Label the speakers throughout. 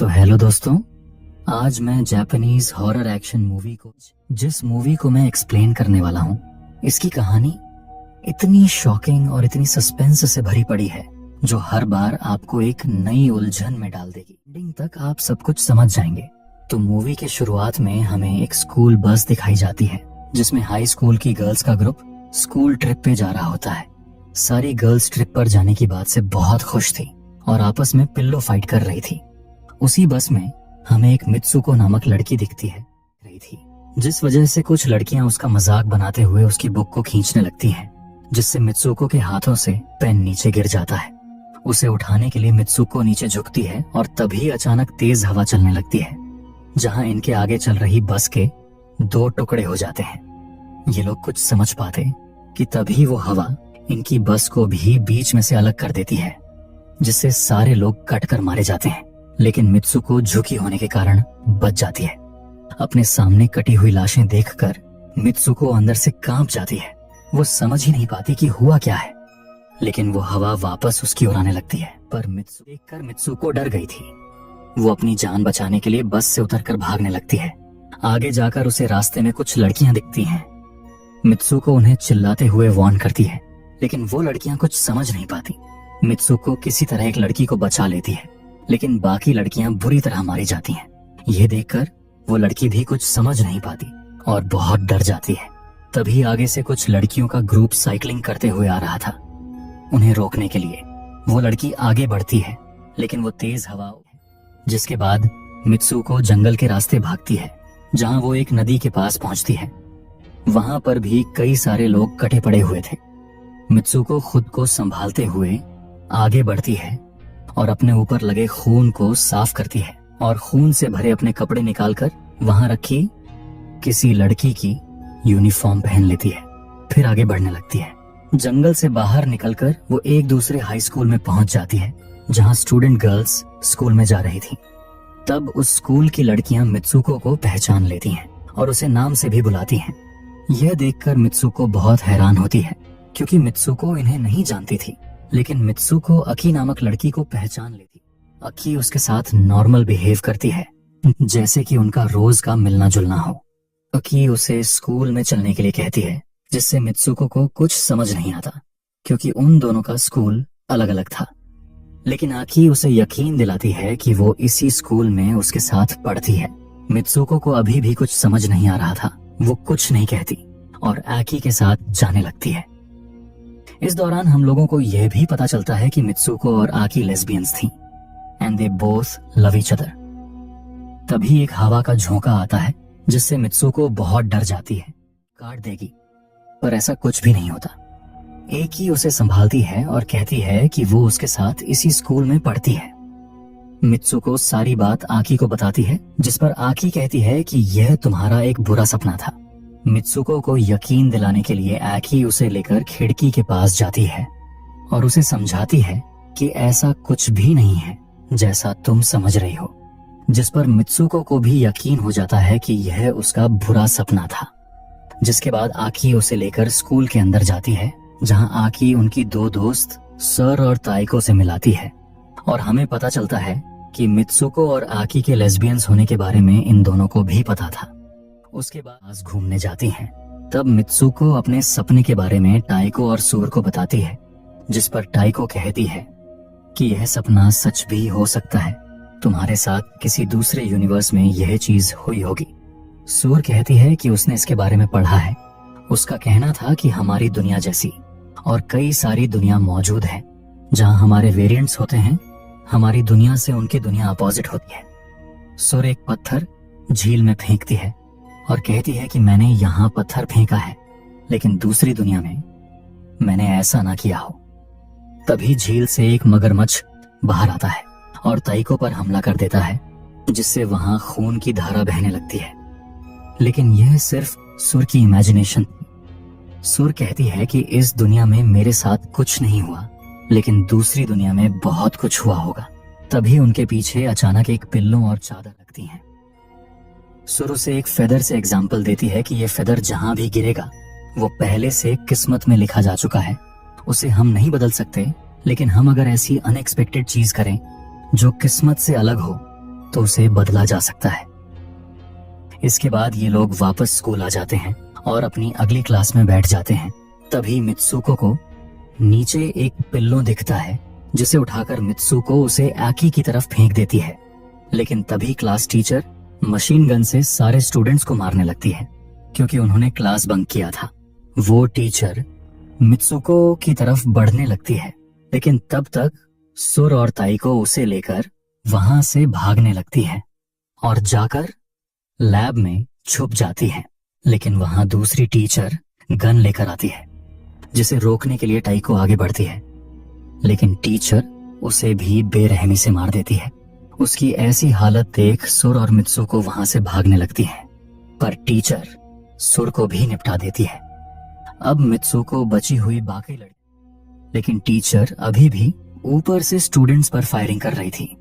Speaker 1: तो हेलो दोस्तों, आज मैं जापानीज हॉरर एक्शन मूवी को जिस मूवी को मैं एक्सप्लेन करने वाला हूँ, इसकी कहानी इतनी शॉकिंग और इतनी सस्पेंस से भरी पड़ी है जो हर बार आपको एक नई उलझन में डाल देगी। एंडिंग तक आप सब कुछ समझ जाएंगे। तो मूवी के शुरुआत में हमें एक स्कूल बस दिखाई जाती है जिसमें हाई स्कूल की गर्ल्स का ग्रुप स्कूल ट्रिप पे जा रहा होता है। सारी गर्ल्स ट्रिप पर जाने की बात से बहुत खुश थी और आपस में पिल्लो फाइट कर रही थी। उसी बस में हमें एक मित्सुको नामक लड़की दिखती है रही थी, जिस वजह से कुछ लड़कियां उसका मजाक बनाते हुए उसकी बुक को खींचने लगती हैं, जिससे मित्सुको के हाथों से पेन नीचे गिर जाता है। उसे उठाने के लिए मित्सुको नीचे झुकती है और तभी अचानक तेज हवा चलने लगती है, जहां इनके आगे चल रही बस के दो टुकड़े हो जाते हैं। ये लोग कुछ समझ पाते कि तभी वो हवा इनकी बस को भी बीच में से अलग कर देती है, जिससे सारे लोग कट कर मारे जाते हैं। लेकिन मित्सुको झुकी होने के कारण बच जाती है। अपने सामने कटी हुई लाशें देखकर मित्सुको अंदर से कांप जाती है। वो समझ ही नहीं पाती कि हुआ क्या है, लेकिन वो हवा वापस उसकी ओर आने लगती है। पर मित्सुको डर गई थी। वो अपनी जान बचाने के लिए बस से उतरकर भागने लगती है। आगे जाकर उसे रास्ते में कुछ लड़कियां दिखती हैं। मित्सुको उन्हें चिल्लाते हुए वार्न करती है, लेकिन वो लड़कियां कुछ समझ नहीं पाती। मित्सुको किसी तरह एक लड़की को बचा लेती है, लेकिन बाकी लड़कियां बुरी तरह मारी जाती हैं। यह देखकर वो लड़की भी कुछ समझ नहीं पाती और बहुत डर जाती है। तभी आगे से कुछ लड़कियों का ग्रुप साइकिलिंग करते हुए आ रहा था। उन्हें रोकने के लिए वो लड़की आगे बढ़ती है, लेकिन वो तेज हवा, जिसके बाद मित्सुको जंगल के रास्ते भागती है, जहां वो एक नदी के पास पहुंचती है। वहां पर भी कई सारे लोग कटे पड़े हुए थे। मित्सुको खुद को संभालते हुए आगे बढ़ती है और अपने ऊपर लगे खून को साफ करती है और खून से भरे अपने कपड़े निकालकर वहां रखी किसी लड़की की यूनिफॉर्म पहन लेती है। फिर आगे बढ़ने लगती है। जंगल से बाहर निकलकर वो एक दूसरे हाई स्कूल में पहुंच जाती है, जहां स्टूडेंट गर्ल्स स्कूल में जा रही थी। तब उस स्कूल की लड़कियां मित्सुको को पहचान लेती हैं और उसे नाम से भी बुलाती हैं। यह देखकर मित्सुको बहुत हैरान होती है, क्योंकि मित्सुको इन्हें नहीं जानती थी। लेकिन मित्सुको अकी नामक लड़की को पहचान लेती। अकी उसके साथ नॉर्मल बिहेव करती है, जैसे कि उनका रोज का मिलना जुलना हो। अकी उसे स्कूल में चलने के लिए कहती है, जिससे मित्सुको को कुछ समझ नहीं आता, क्योंकि उन दोनों का स्कूल अलग अलग था। लेकिन अकी उसे यकीन दिलाती है कि वो इसी स्कूल में उसके साथ पढ़ती है। मित्सुको को अभी भी कुछ समझ नहीं आ रहा था। वो कुछ नहीं कहती और अकी के साथ जाने लगती है। इस दौरान हम लोगों को यह भी पता चलता है कि मित्सुको और आकी लेस्बियंस थी and they both love each other. तभी एक हवा का झोंका आता है, जिससे मित्सुको बहुत डर जाती है, काट देगी, पर ऐसा कुछ भी नहीं होता। एक ही उसे संभालती है और कहती है कि वो उसके साथ इसी स्कूल में पढ़ती है। मित्सुको सारी बात आकी को बताती है, जिस पर आकी कहती है कि यह तुम्हारा एक बुरा सपना था। मित्सुको को यकीन दिलाने के लिए आकी उसे लेकर खिड़की के पास जाती है और उसे समझाती है कि ऐसा कुछ भी नहीं है जैसा तुम समझ रही हो, जिस पर मित्सुको को भी यकीन हो जाता है कि यह उसका बुरा सपना था। जिसके बाद आकी उसे लेकर स्कूल के अंदर जाती है, जहां आकी उनकी दो दोस्त सर और ताइको से मिलाती है और हमें पता चलता है कि मित्सुको और आकी के लेस्बियंस होने के बारे में इन दोनों को भी पता था। उसके बाद घूमने जाती हैं। तब मित्सुको अपने सपने के बारे में टाइको और सूर को बताती है, जिस पर टाइको कहती है कि यह सपना सच भी हो सकता है। तुम्हारे साथ किसी दूसरे यूनिवर्स में यह चीज हुई होगी। सूर कहती है कि उसने इसके बारे में पढ़ा है। उसका कहना था कि हमारी दुनिया जैसी और कई सारी दुनिया मौजूद है, जहां हमारे वेरिएंट्स होते हैं। हमारी दुनिया से उनकी दुनिया अपोजिट होती है। सूर एक पत्थर झील में फेंकती है और कहती है कि मैंने यहाँ पत्थर फेंका है, लेकिन दूसरी दुनिया में मैंने ऐसा ना किया हो। तभी झील से एक मगरमच्छ बाहर आता है और ताइको पर हमला कर देता है, जिससे वहां खून की धारा बहने लगती है। लेकिन यह सिर्फ सुर की इमेजिनेशन थी। सुर कहती है कि इस दुनिया में मेरे साथ कुछ नहीं हुआ, लेकिन दूसरी दुनिया में बहुत कुछ हुआ होगा। तभी उनके पीछे अचानक एक पिल्लो और चादर लगती है। सुर उसे एक फेदर से एग्जाम्पल देती है कि यह फेदर जहां भी गिरेगा वो पहले से किस्मत में लिखा जा चुका है। उसे हम नहीं बदल सकते, लेकिन हम अगर ऐसी अनएक्सपेक्टेड चीज करें जो किस्मत से अलग हो, तो उसे बदला जा सकता है। इसके बाद ये लोग वापस स्कूल आ जाते हैं और अपनी अगली क्लास में बैठ जाते हैं। तभी मित्सुको को नीचे एक पिल्लो दिखता है, जिसे उठाकर मित्सुको उसे आकी की तरफ फेंक देती है। लेकिन तभी क्लास टीचर मशीन गन से सारे स्टूडेंट्स को मारने लगती है, क्योंकि उन्होंने क्लास बंक किया था। वो टीचर मित्सुको की तरफ बढ़ने लगती है, लेकिन तब तक सुर और ताइको उसे लेकर वहां से भागने लगती है और जाकर लैब में छुप जाती है। लेकिन वहां दूसरी टीचर गन लेकर आती है, जिसे रोकने के लिए ताइको आगे बढ़ती है, लेकिन टीचर उसे भी बेरहमी से मार देती है। उसकी ऐसी हालत देख सुर और मित्सुको वहां से भागने लगती है, पर टीचर सुर को भी निपटा देती है। अब मित्सुको बची हुई बाकी लड़की, लेकिन टीचर अभी भी ऊपर से स्टूडेंट्स पर फायरिंग कर रही थी।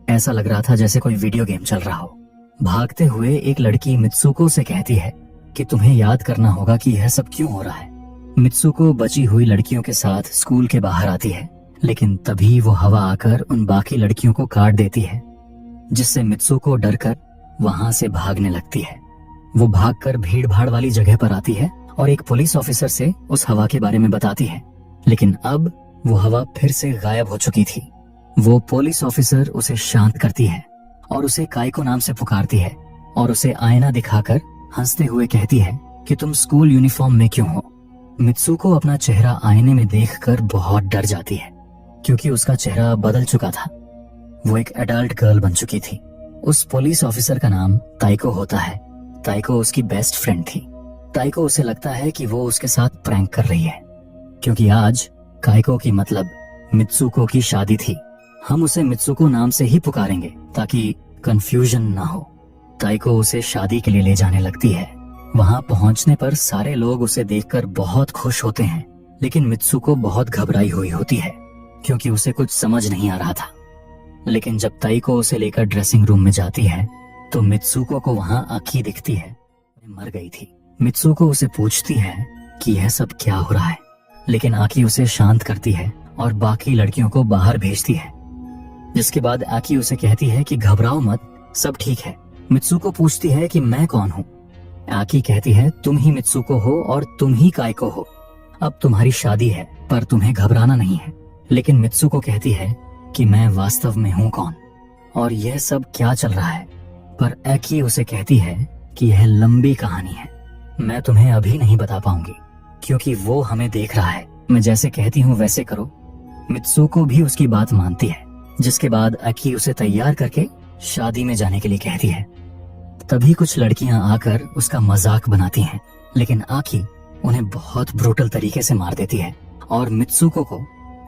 Speaker 1: ऐसा लग रहा था जैसे कोई वीडियो गेम चल रहा हो। भागते हुए एक लड़की मित्सुको से कहती है कि तुम्हें याद करना होगा कि यह सब क्यों हो रहा है। मित्सुको बची हुई लड़कियों के साथ स्कूल के बाहर आती है, लेकिन तभी वो हवा आकर उन बाकी लड़कियों को काट देती है, जिससे मित्सुको डरकर वहां से भागने लगती है। वो भागकर भीड़ भाड़ वाली जगह पर आती है और एक पुलिस ऑफिसर से उस हवा के बारे में बताती है, लेकिन अब वो हवा फिर से गायब हो चुकी थी। वो पुलिस ऑफिसर उसे शांत करती है और उसे काइको नाम से पुकारती है और उसे आईना दिखाकर हंसते हुए कहती है कि तुम स्कूल यूनिफॉर्म में क्यों हो। मित्सुको अपना चेहरा आईने में देखकर बहुत डर जाती है, क्योंकि उसका चेहरा बदल चुका था। वो एक एडल्ट गर्ल बन चुकी थी। उस पुलिस ऑफिसर का नाम ताइको होता है। ताइको उसकी बेस्ट फ्रेंड थी। ताइको उसे लगता है कि वो उसके साथ प्रैंक कर रही है, क्योंकि आज काइको की मतलब मित्सुको की शादी थी। हम उसे मित्सुको नाम से ही पुकारेंगे ताकि कंफ्यूजन ना हो। ताइको उसे शादी के लिए ले जाने लगती है। वहां पहुंचने पर सारे लोग उसे देखकर बहुत खुश होते हैं, लेकिन मित्सुको बहुत घबराई हुई होती है, क्योंकि उसे कुछ समझ नहीं आ रहा था। लेकिन जब ताइको उसे लेकर ड्रेसिंग रूम में जाती है तो मित्सुको को वहां आकी दिखती है, मर गई थी। मित्सुको उसे पूछती है कि यह सब क्या हो रहा है, लेकिन आकी उसे शांत करती है और बाकी लड़कियों को बाहर भेजती है। जिसके बाद आकी उसे कहती है कि घबराओ मत, सब ठीक है। मित्सुको पूछती है कि मैं कौन हूँ। आकी कहती है तुम ही मित्सुको हो और तुम ही काइको हो। अब तुम्हारी शादी है, पर तुम्हें घबराना नहीं है। लेकिन मित्सुको कहती है कि मैं वास्तव में हूँ कौन और यह सब क्या चल रहा है। पर आकी उसे कहती है कि यह लंबी कहानी है, मैं तुम्हें अभी नहीं बता पाऊंगी, क्योंकि वो हमें देख रहा है। मैं जैसे कहती हूँ वैसे करो। मित्सुको भी उसकी बात मानती है। जिसके बाद आकी उसे तैयार करके शादी में जाने के लिए कहती है। तभी कुछ लड़कियां आकर उसका मजाक बनाती हैं, लेकिन आकी उन्हें बहुत ब्रूटल तरीके से मार देती है और मित्सुको को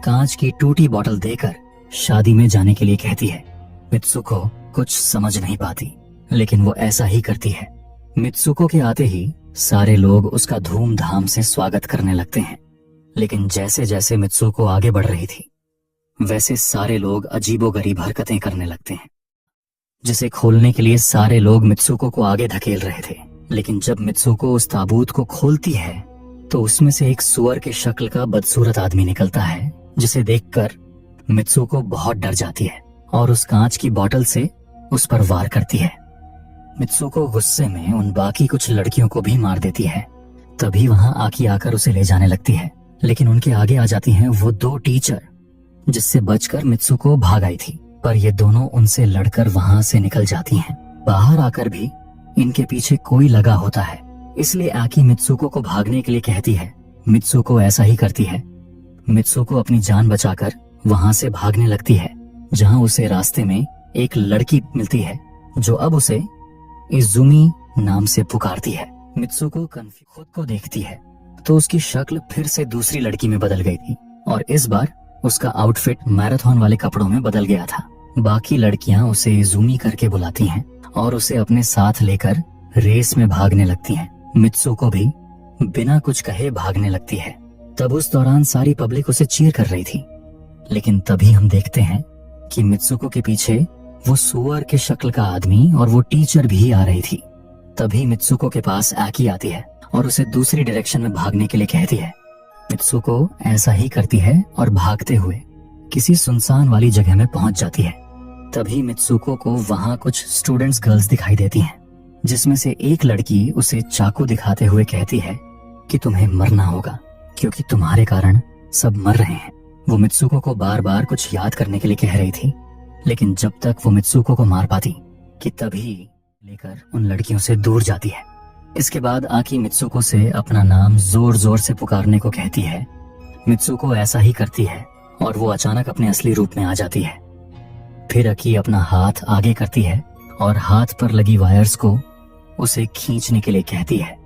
Speaker 1: कांच की टूटी बोतल देकर शादी में जाने के लिए कहती है। मित्सुको कुछ समझ नहीं पाती, लेकिन वो ऐसा ही करती है। मित्सुको के आते ही सारे लोग उसका धूमधाम से स्वागत करने लगते हैं, लेकिन जैसे जैसे मित्सुको आगे बढ़ रही थी, वैसे सारे लोग अजीबोगरीब हरकतें करने लगते हैं, जिसे खोलने के लिए सारे लोग मित्सुको को आगे धकेल रहे थे। लेकिन जब मित्सुको उस ताबूत को खोलती है तो उसमें से एक सुअर के शक्ल का बदसूरत आदमी निकलता है, जिसे देखकर मित्सुको बहुत डर जाती है और उस कांच की बोतल से उस पर वार करती है। मित्सुको गुस्से में उन बाकी कुछ लड़कियों को भी मार देती है। तभी वहां आकी आकर उसे ले जाने लगती है, लेकिन उनके आगे आ जाती हैं वो दो टीचर, जिससे बचकर मित्सुको भाग आई थी। पर ये दोनों उनसे लड़कर वहां से निकल जाती हैं। बाहर आकर भी इनके पीछे कोई लगा होता है, इसलिए आकी मित्सुको को भागने के लिए कहती है। मित्सुको ऐसा ही करती है। मित्सुको अपनी जान बचाकर वहां से भागने लगती है, जहां उसे रास्ते में एक लड़की मिलती है, जो अब उसे इजुमी नाम से पुकारती है। मित्सुको खुद को देखती है तो उसकी शक्ल फिर से दूसरी लड़की में बदल गई थी और इस बार उसका आउटफिट मैराथन वाले कपड़ों में बदल गया था। बाकी लड़कियां उसे इजुमी करके बुलाती हैं और उसे अपने साथ लेकर रेस में भागने लगती हैं। मित्सुको भी बिना कुछ कहे भागने लगती है। तब उस दौरान सारी पब्लिक उसे चीयर कर रही थी, लेकिन तभी हम देखते हैं कि मित्सुको के पीछे वो सुअर के शक्ल का आदमी और वो टीचर भी आ रही थी। तभी मित्सुको के पास आकी आती है और उसे दूसरी डायरेक्शन में भागने के लिए कहती है। मित्सुको ऐसा ही करती है और भागते हुए किसी सुनसान वाली जगह में पहुंच जाती है। तभी मित्सुको को वहां कुछ स्टूडेंट्स गर्ल्स दिखाई देती हैं, जिसमें से एक लड़की उसे चाकू दिखाते हुए कहती है कि तुम्हें मरना होगा क्योंकि तुम्हारे कारण सब मर रहे हैं। वो मित्सुको को बार बार कुछ याद करने के लिए कह रही थी, लेकिन जब तक वो मित्सुको को मार पाती कि तभी लेकर उन लड़कियों से दूर जाती है। इसके बाद आकी मित्सुको से अपना नाम जोर जोर से पुकारने को कहती है। मित्सुको ऐसा ही करती है और वो अचानक अपने असली रूप में आ जाती है। फिर अकी अपना हाथ आगे करती है और हाथ पर लगी वायर्स को उसे खींचने के लिए कहती है,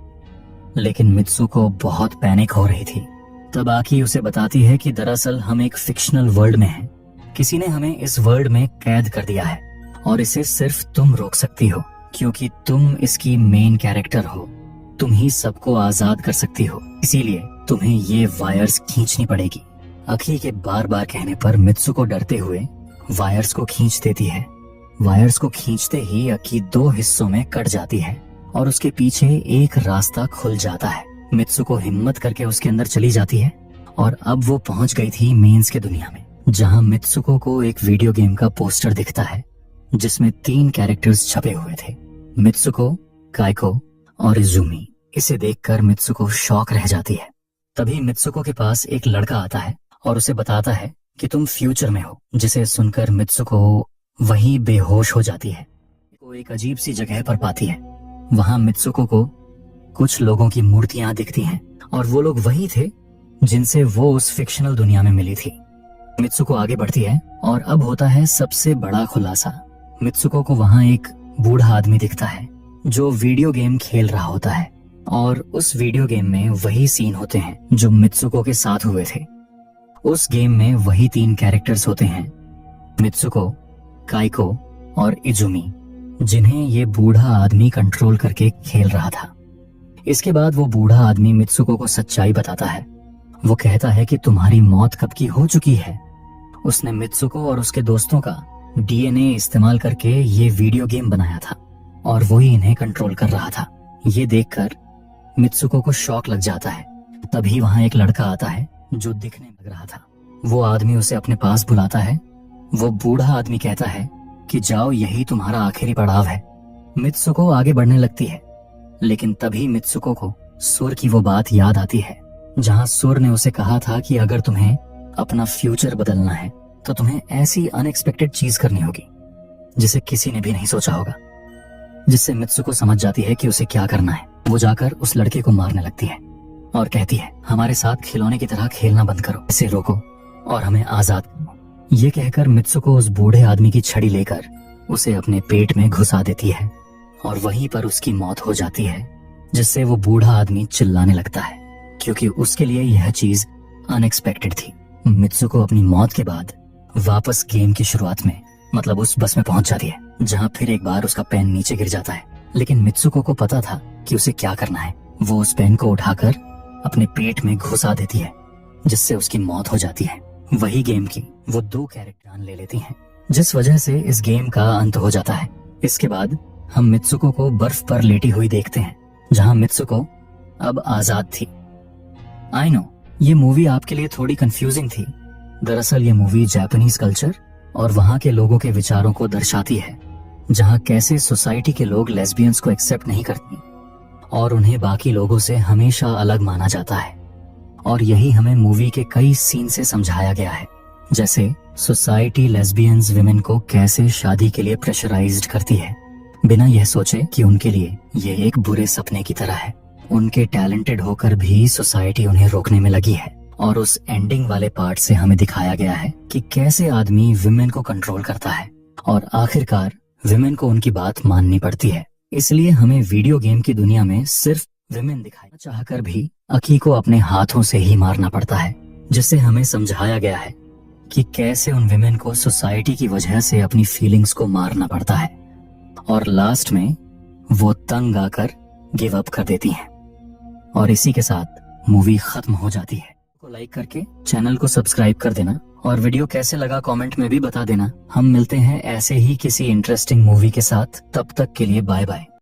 Speaker 1: लेकिन मित्सुको बहुत पैनिक हो रही थी। तब आकी उसे बताती है कि दरअसल हम एक फिक्शनल वर्ल्ड में हैं। किसी ने हमें इस वर्ल्ड में कैद कर दिया है और इसे सिर्फ तुम रोक सकती हो, क्योंकि तुम इसकी मेन कैरेक्टर हो। तुम ही सबको आजाद कर सकती हो, इसीलिए तुम्हें ये वायर्स खींचनी पड़ेगी। अकी के बार बार कहने पर मित्सुको डरते हुए वायर्स को खींच देती है। वायर्स को खींचते ही अकी 2 हिस्सों में कट जाती है और उसके पीछे एक रास्ता खुल जाता है। मित्सुको हिम्मत करके उसके अंदर चली जाती है और अब वो पहुंच गई थी मेंस के दुनिया में, जहां मित्सुको को एक वीडियो गेम का पोस्टर दिखता है जिसमें 3 कैरेक्टर्स छपे हुए थे, मित्सुको, काइको और इजुमी। इसे देखकर मित्सुको शॉक रह जाती है। तभी मित्सुको के पास एक लड़का आता है और उसे बताता है कि तुम फ्यूचर में हो, जिसे सुनकर मित्सुको वहीं बेहोश हो जाती है। वो एक अजीब सी जगह पर पाती है। वहां मित्सुको को कुछ लोगों की मूर्तियां दिखती हैं और वो लोग वही थे जिनसे वो उस फिक्शनल दुनिया में मिली थी। मित्सुको आगे बढ़ती है और अब होता है सबसे बड़ा खुलासा। मित्सुको को वहां एक बूढ़ा आदमी दिखता है जो वीडियो गेम खेल रहा होता है और उस वीडियो गेम में वही सीन होते हैं जो मित्सुको के साथ हुए थे। उस गेम में वही 3 कैरेक्टर्स होते हैं, मित्सुको, काइको और इजुमी, जिन्हें ये बूढ़ा आदमी कंट्रोल करके खेल रहा था। इसके बाद वो बूढ़ा आदमी मित्सुको को सच्चाई बताता है। वो कहता है कि तुम्हारी मौत कब की हो चुकी है। उसने मित्सुको और उसके दोस्तों का डीएनए इस्तेमाल करके ये वीडियो गेम बनाया था और वही इन्हें कंट्रोल कर रहा था। ये देखकर मित्सुको को शॉक लग जाता है। तभी वहां एक लड़का आता है जो दिखने लग रहा था। वो आदमी उसे अपने पास बुलाता है। वो बूढ़ा आदमी कहता है कि जाओ, यही तुम्हारा आखिरी पड़ाव है। मित्सुको आगे बढ़ने लगती है, लेकिन तभी मित्सुको को सुर की वो बात याद आती है जहां सुर ने उसे कहा था कि अगर तुम्हें अपना फ्यूचर बदलना है तो तुम्हें ऐसी अनएक्सपेक्टेड चीज करनी होगी जिसे किसी ने भी नहीं सोचा होगा। जिससे मित्सुको समझ जाती है कि उसे क्या करना है। वो जाकर उस लड़के को मारने लगती है और कहती है, हमारे साथ खिलौने की तरह खेलना बंद करो, इसे रोको और हमें आजाद करो। ये कहकर मित्सुको उस बूढ़े आदमी की छड़ी लेकर उसे अपने पेट में घुसा देती है और वहीं पर उसकी मौत हो जाती है, जिससे वो बूढ़ा आदमी चिल्लाने लगता है क्योंकि उसके लिए यह चीज अनएक्सपेक्टेड थी। मित्सुको अपनी मौत के बाद वापस गेम की शुरुआत में, मतलब उस बस में पहुंच जाती है जहां फिर एक बार उसका पेन नीचे गिर जाता है, लेकिन मित्सुको को पता था कि उसे क्या करना है। वो उस पेन को उठाकर अपने पेट में घुसा देती है, जिससे उसकी मौत हो जाती है। वही गेम की वो 2 कैरेक्टर ले लेती हैं, जिस वजह से इस गेम का अंत हो जाता है। इसके बाद हम मित्सुको को बर्फ पर लेटी हुई देखते हैं, जहां मित्सुको अब आजाद थी। आई नो, ये मूवी आपके लिए थोड़ी कंफ्यूजिंग थी। दरअसल ये मूवी जापानीज कल्चर और वहां के लोगों के विचारों को दर्शाती है, जहां कैसे सोसाइटी के लोग लेस्बियंस को एक्सेप्ट नहीं करती और उन्हें बाकी लोगों से हमेशा अलग माना जाता है। और यही हमें मूवी के कई सीन से समझाया गया है, जैसे सोसाइटी लेस्बियंस विमेन को कैसे शादी के लिए प्रेशराइज्ड करती है, बिना यह सोचे कि उनके लिए ये एक बुरे सपने की तरह है। उनके टैलेंटेड होकर भी सोसाइटी उन्हें रोकने में लगी है। और उस एंडिंग वाले पार्ट से हमें दिखाया गया है कि कैसे आदमी विमेन को कंट्रोल करता है और आखिरकार विमेन को उनकी बात माननी पड़ती है। इसलिए हमें वीडियो गेम की दुनिया में सिर्फ विमेन दिखाना चाहकर भी अकी को अपने हाथों से ही मारना पड़ता है, जिससे हमें समझाया गया है कि कैसे उन विमेन को सोसाइटी की वजह से अपनी फीलिंग्स को मारना पड़ता है और लास्ट में वो तंग आकर गिव अप कर देती हैं। और इसी के साथ मूवी खत्म हो जाती है। को लाइक करके चैनल को सब्सक्राइब कर देना और वीडियो कैसे लगा कमेंट में भी बता देना। हम मिलते हैं ऐसे ही किसी इंटरेस्टिंग मूवी के साथ। तब तक के लिए बाय बाय।